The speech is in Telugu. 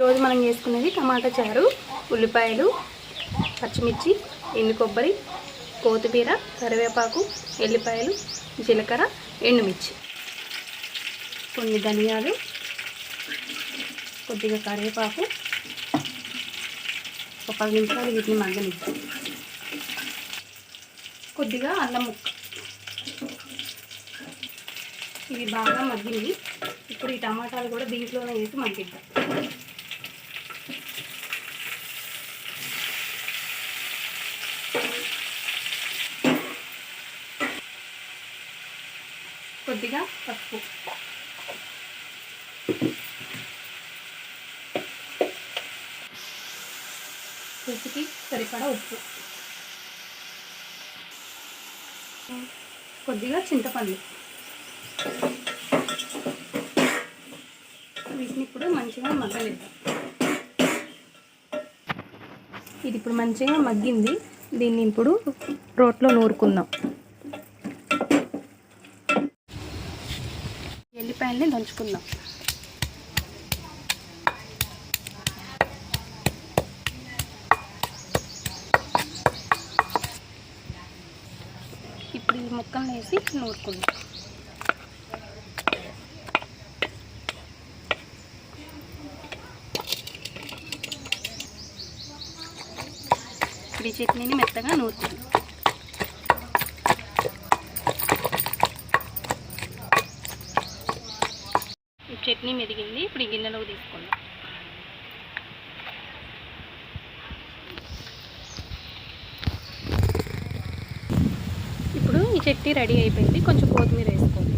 రోజు మనం చేసుకునేది టమాటా చారు, ఉల్లిపాయలు, పచ్చిమిర్చి, ఎండు కొబ్బరి, కొత్తిమీర, కరివేపాకు, ఎల్లిపాయలు, జీలకర్ర, ఎండుమిర్చి, కొన్ని ధనియాలు, కొద్దిగా కరివేపాకు, ఒక 10 నిమిషాలు వీటిని మగ్గనిద్దాం. కొద్దిగా అల్లం ముక్క. ఇవి బాగా మగ్గింది. ఇప్పుడు ఈ టమాటాలు కూడా దీంట్లోనే వేసి మగ్గిద్దాం. కొద్దిగా పసుపు, రుచికి సరిపడా ఉప్పు, కొద్దిగా చింతపండు. వీటిని ఇప్పుడు మంచిగా మగ్గనిద్దాం. ఇది ఇప్పుడు మంచిగా మగ్గింది. దీన్ని ఇప్పుడు రోట్లో నూరుకుందాం. ఎల్లిపాయల్ని దంచుకుందాం. ఇప్పుడు ఈ ముక్కల్ని వేసి నూరుకుందాం. ఇప్పుడు ఈ చట్నీని మెత్తగా నూరుకుందాం. చట్నీ మెదిగింది. ఇప్పుడు ఈ గిన్నెలోకి తీసుకుందాం. ఇప్పుడు ఈ చట్నీ రెడీ అయిపోయింది. కొంచెం కొత్తిమీర వేసుకోండి.